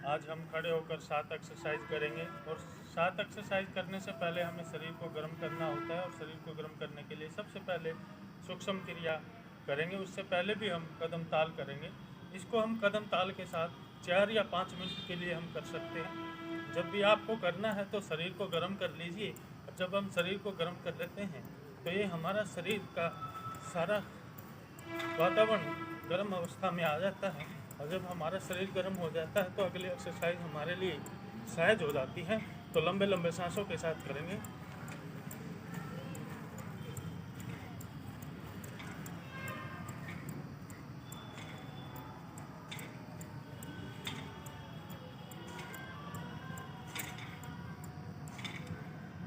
आज हम खड़े होकर 7 एक्सरसाइज करेंगे और 7 एक्सरसाइज करने से पहले हमें शरीर को गर्म करना होता है और शरीर को गर्म करने के लिए सबसे पहले सूक्ष्म क्रिया करेंगे। उससे पहले भी हम कदम ताल करेंगे। इसको हम कदम ताल के साथ 4 या 5 मिनट के लिए हम कर सकते हैं। जब भी आपको करना है तो शरीर को गर्म कर लीजिए। जब हम शरीर को गर्म कर लेते हैं तो ये हमारा शरीर का सारा वातावरण गर्म अवस्था में आ जाता है और जब हमारा शरीर गर्म हो जाता है तो अगली एक्सरसाइज हमारे लिए सहज हो जाती है। तो लंबे लंबे सांसों के साथ करेंगे।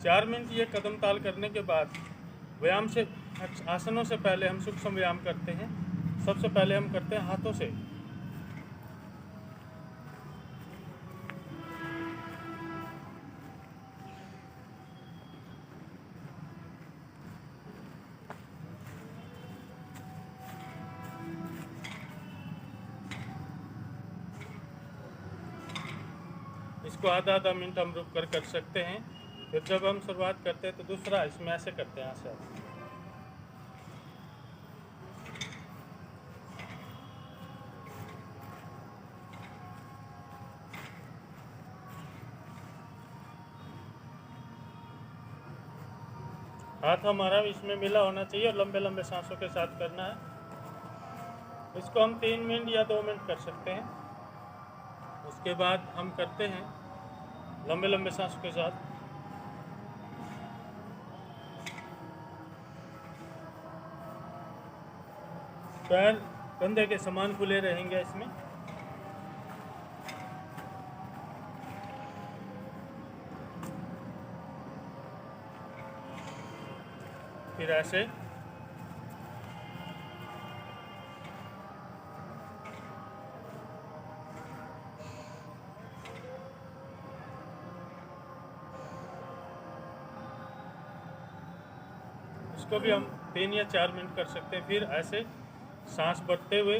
चार मिनट ये कदम ताल करने के बाद व्यायाम से आसनों से पहले हम सूक्ष्म व्यायाम करते हैं। सबसे पहले हम करते हैं हाथों से। इसको आधा आधा मिनट हम रुक कर सकते हैं। फिर जब हम शुरुआत करते हैं तो दूसरा इसमें ऐसे करते हैं ऐसे। हाथ हमारा इसमें मिला होना चाहिए और लंबे लंबे सांसों के साथ करना है। इसको हम 3 मिनट या 2 मिनट कर सकते हैं। उसके बाद हम करते हैं लंबे लंबे सांसों के साथ। पैर कंधे के समान खुले रहेंगे इसमें। फिर ऐसे। इसको भी हम 3 या 4 मिनट कर सकते हैं। फिर ऐसे सांस बढ़ते हुए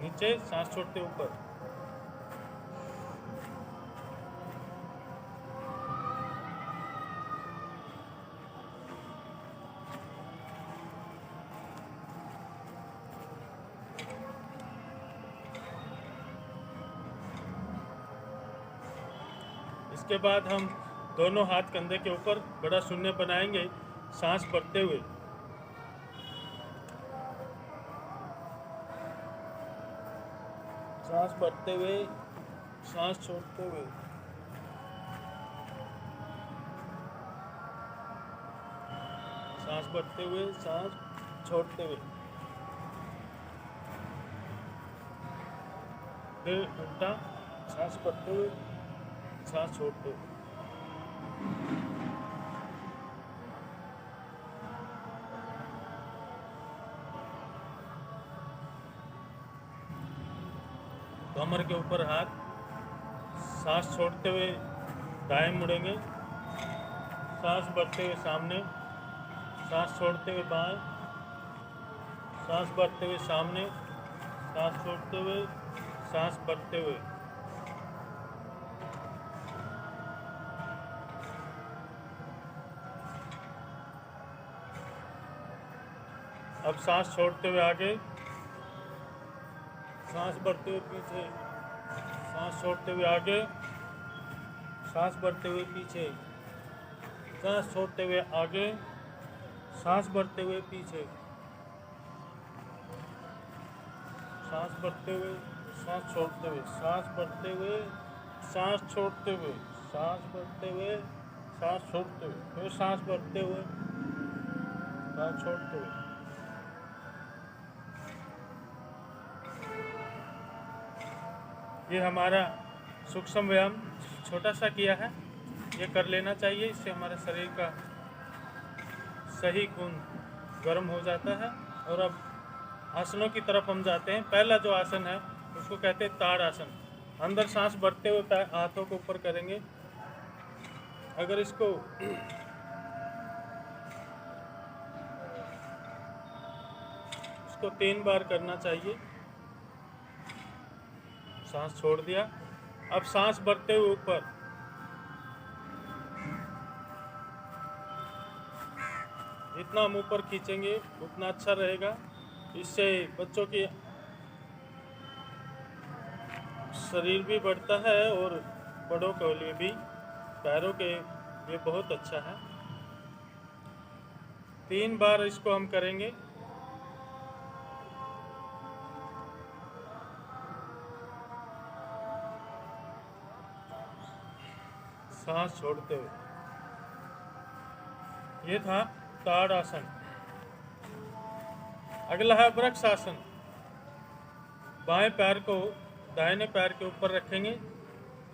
नीचे, सांस छोड़ते ऊपर। इसके बाद हम दोनों हाथ कंधे के ऊपर बड़ा शून्य बनाएंगे, सांस बढ़ते हुए। सांस बढ़ते हुए, सांस छोड़ते हुए। सांस बढ़ते हुए, सांस छोड़ते हुए। फिर उल्टा, सांस बढ़ते हुए, सांस छोड़ते हुए। कमर के ऊपर हाथ, सांस छोड़ते हुए दाएं मुड़ेंगे, सांस बढ़ते हुए सामने, सांस छोड़ते हुए बाएं, सांस बढ़ते हुए सामने, सांस छोड़ते हुए, सांस बढ़ते हुए। अब सांस छोड़ते हुए आगे, सांस बढ़ते हुए पीछे, सांस छोड़ते हुए आगे, सांस बढ़ते हुए पीछे, सांस छोड़ते हुए आगे, सांस बढ़ते हुए पीछे, सांस बढ़ते हुए, सांस छोड़ते हुए, सांस बढ़ते हुए, सांस छोड़ते हुए, सांस बढ़ते हुए, सांस छोड़ते हुए, फिर सांस बढ़ते हुए, सांस छोड़ते हुए। ये हमारा सूक्ष्म व्यायाम छोटा सा किया है, ये कर लेना चाहिए। इससे हमारे शरीर का सही खून गर्म हो जाता है। और अब आसनों की तरफ हम जाते हैं। पहला जो आसन है उसको कहते हैं ताड़ आसन। अंदर सांस बढ़ते हुए हाथों को ऊपर करेंगे। अगर इसको इसको 3 बार करना चाहिए। सांस छोड़ दिया, अब सांस भरते हुए ऊपर, जितना हम ऊपर खींचेंगे उतना अच्छा रहेगा। इससे बच्चों की शरीर भी बढ़ता है और बड़ों के लिए भी, पैरों के लिए बहुत अच्छा है। 3 बार इसको हम करेंगे। सांस छोड़ते हुए। ये था ताड़ आसन। अगला है वृक्ष आसन। बाएं पैर को दाहिने पैर के ऊपर रखेंगे,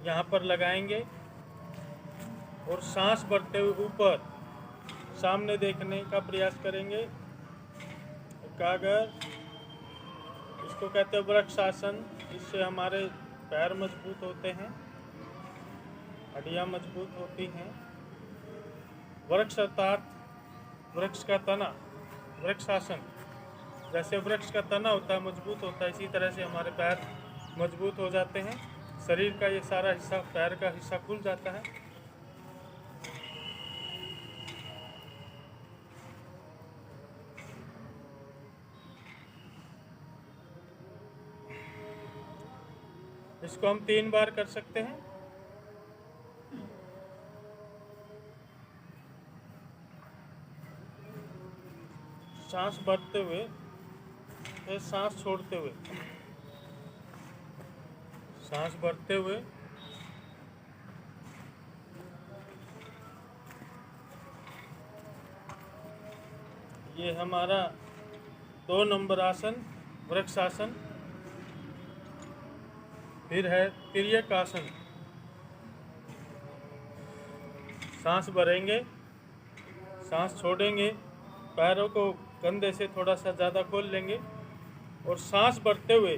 यहाँ पर लगाएंगे और सांस भरते हुए ऊपर सामने देखने का प्रयास करेंगे। कागर, इसको कहते हैं वृक्ष आसन। इससे हमारे पैर मजबूत होते हैं, हड्डियाँ मजबूत होती हैं। वृक्ष अर्थात वृक्ष का तना। वृक्ष आसन, जैसे वृक्ष का तना होता है, मजबूत होता है, इसी तरह से हमारे पैर मजबूत हो जाते हैं। शरीर का ये सारा हिस्सा, पैर का हिस्सा खुल जाता है। इसको हम 3 बार कर सकते हैं। सांस भरते हुए, फिर सांस छोड़ते हुए, सांस भरते हुए, ये हमारा 2 नंबर आसन वृक्ष आसन। फिर है तिर्यक आसन। सांस भरेंगे, सांस छोड़ेंगे, पैरों को कंधे से थोड़ा सा ज़्यादा खोल लेंगे और सांस भरते हुए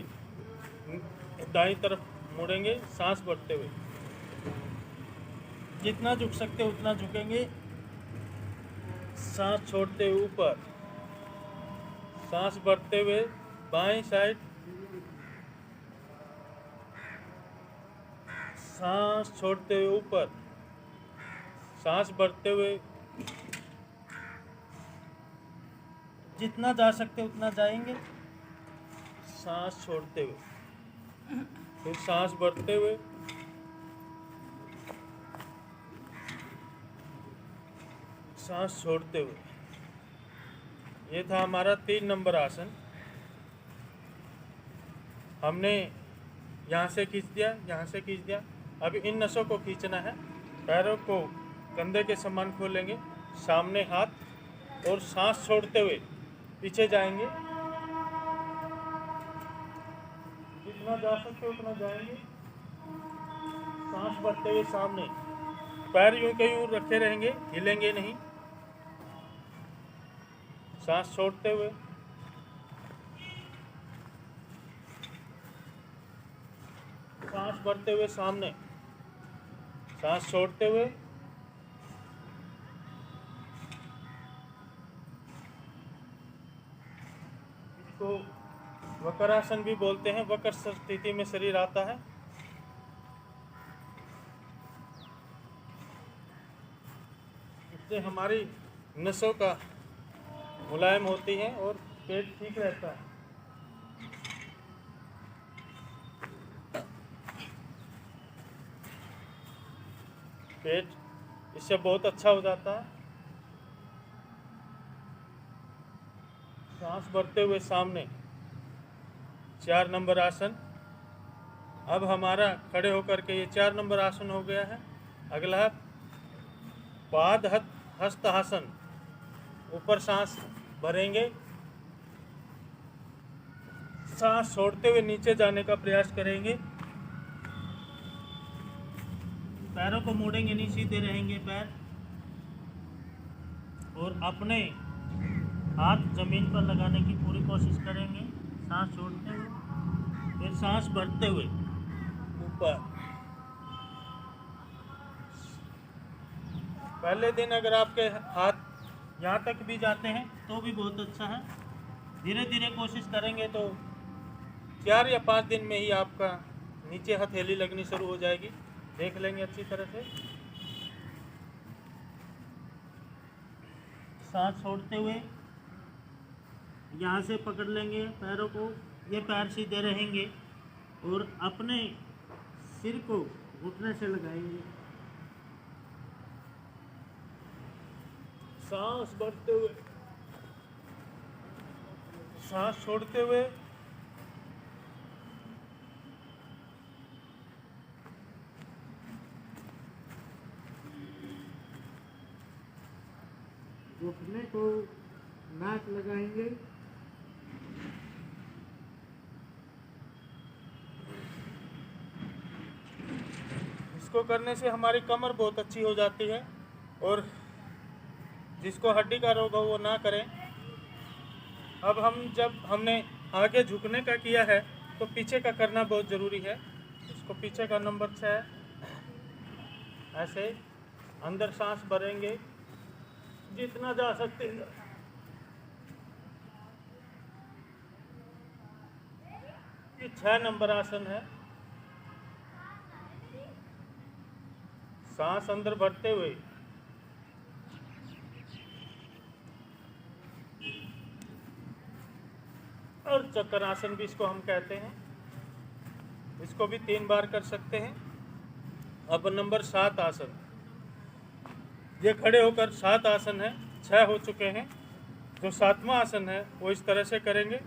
दाईं तरफ मुड़ेंगे। सांस भरते हुए जितना झुक सकते उतना झुकेंगे। सांस छोड़ते हुए ऊपर, सांस भरते हुए बाएं साइड, सांस छोड़ते हुए ऊपर, सांस भरते हुए जितना जा सकते उतना जाएंगे। सांस छोड़ते हुए, फिर सांस भरते हुए, सांस छोड़ते हुए। ये था हमारा 3 नंबर आसन। हमने यहाँ से खींच दिया, यहाँ से खींच दिया। अब इन नसों को खींचना है। पैरों को कंधे के समान खोलेंगे, सामने हाथ, और सांस छोड़ते हुए पीछे जाएंगे। जितना जा सकते उतना जाएंगे। सांस भरते हुए सामने, पैर यूं के यूं रखे रहेंगे, हिलेंगे नहीं। सांस छोड़ते हुए, सांस भरते हुए सामने, सांस छोड़ते हुए, इसको वक्रासन भी बोलते हैं। वक्र स्थिति में शरीर आता है। इससे हमारी नसों का मुलायम होती हैं और पेट ठीक रहता है। पेट इससे बहुत अच्छा हो जाता है। सांस भरते हुए सामने, 4 नंबर आसन। अब हमारा खड़े होकर के ये 4 नंबर आसन हो गया है। अगला है पाद हस्त आसन। ऊपर सांस भरेंगे, सांस छोड़ते हुए नीचे जाने का प्रयास करेंगे। पैरों को मोड़ेंगे नहीं, सीधे रहेंगे पैर, और अपने हाथ जमीन पर लगाने की पूरी कोशिश करेंगे। सांस छोड़ते हुए, फिर सांस भरते हुए ऊपर। पहले दिन अगर आपके हाथ यहाँ तक भी जाते हैं तो भी बहुत अच्छा है। धीरे धीरे कोशिश करेंगे तो 4 या 5 दिन में ही आपका नीचे हथेली लगनी शुरू हो जाएगी। देख लेंगे अच्छी तरह से। सांस छोड़ते हुए यहाँ से पकड़ लेंगे पैरों को, ये पैर सीधे रहेंगे और अपने सिर को घुटने से लगाएंगे। सांस भरते हुए, सांस छोड़ते हुए घुटने को नाक लगाएंगे। इसको करने से हमारी कमर बहुत अच्छी हो जाती है और जिसको हड्डी का रोग हो वो ना करें। अब जब हमने आगे झुकने का किया है तो पीछे का करना बहुत ज़रूरी है। इसको पीछे का नंबर 6 ऐसे अंदर सांस भरेंगे जितना जा सकते हैं। ये 6 नंबर आसन है। सांस अंदर भरते हुए और चक्कर आसन भी इसको हम कहते हैं। इसको भी 3 बार कर सकते हैं। अब नंबर 7 आसन, ये खड़े होकर 7 आसन है, 6 हो चुके हैं। जो 7वां आसन है वो इस तरह से करेंगे।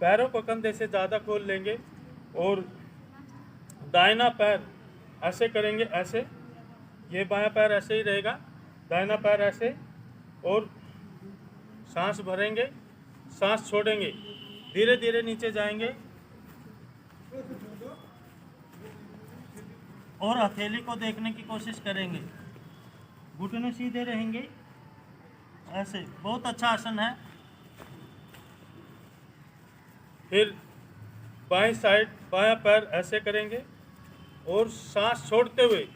पैरों को कंधे से ज़्यादा खोल लेंगे और दाहिना पैर ऐसे करेंगे, ऐसे, ये बायां पैर ऐसे ही रहेगा, दाहिना पैर ऐसे, और सांस भरेंगे, सांस छोड़ेंगे, धीरे धीरे नीचे जाएंगे और हथेली को देखने की कोशिश करेंगे। घुटने सीधे रहेंगे ऐसे। बहुत अच्छा आसन है। फिर बाएं साइड बायां पैर ऐसे करेंगे और सांस छोड़ते हुए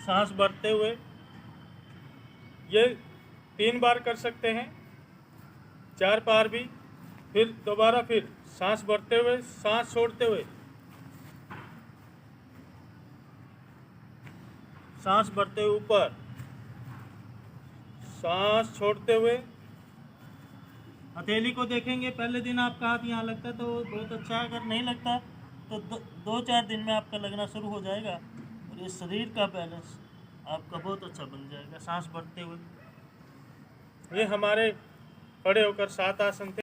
सांस भरते हुए, ये 3 बार कर सकते हैं, 4 बार भी। फिर दोबारा फिर सांस भरते हुए, सांस छोड़ते हुए, सांस भरते हुए ऊपर, सांस छोड़ते हुए। हथेली को देखेंगे। पहले दिन आपका हाथ यहाँ लगता है तो बहुत अच्छा है, अगर नहीं लगता तो 2-4 दिन में आपका लगना शुरू हो जाएगा और ये शरीर का बैलेंस आपका बहुत अच्छा बन जाएगा। सांस भरते हुए, ये हमारे खड़े होकर 7 आसन थे।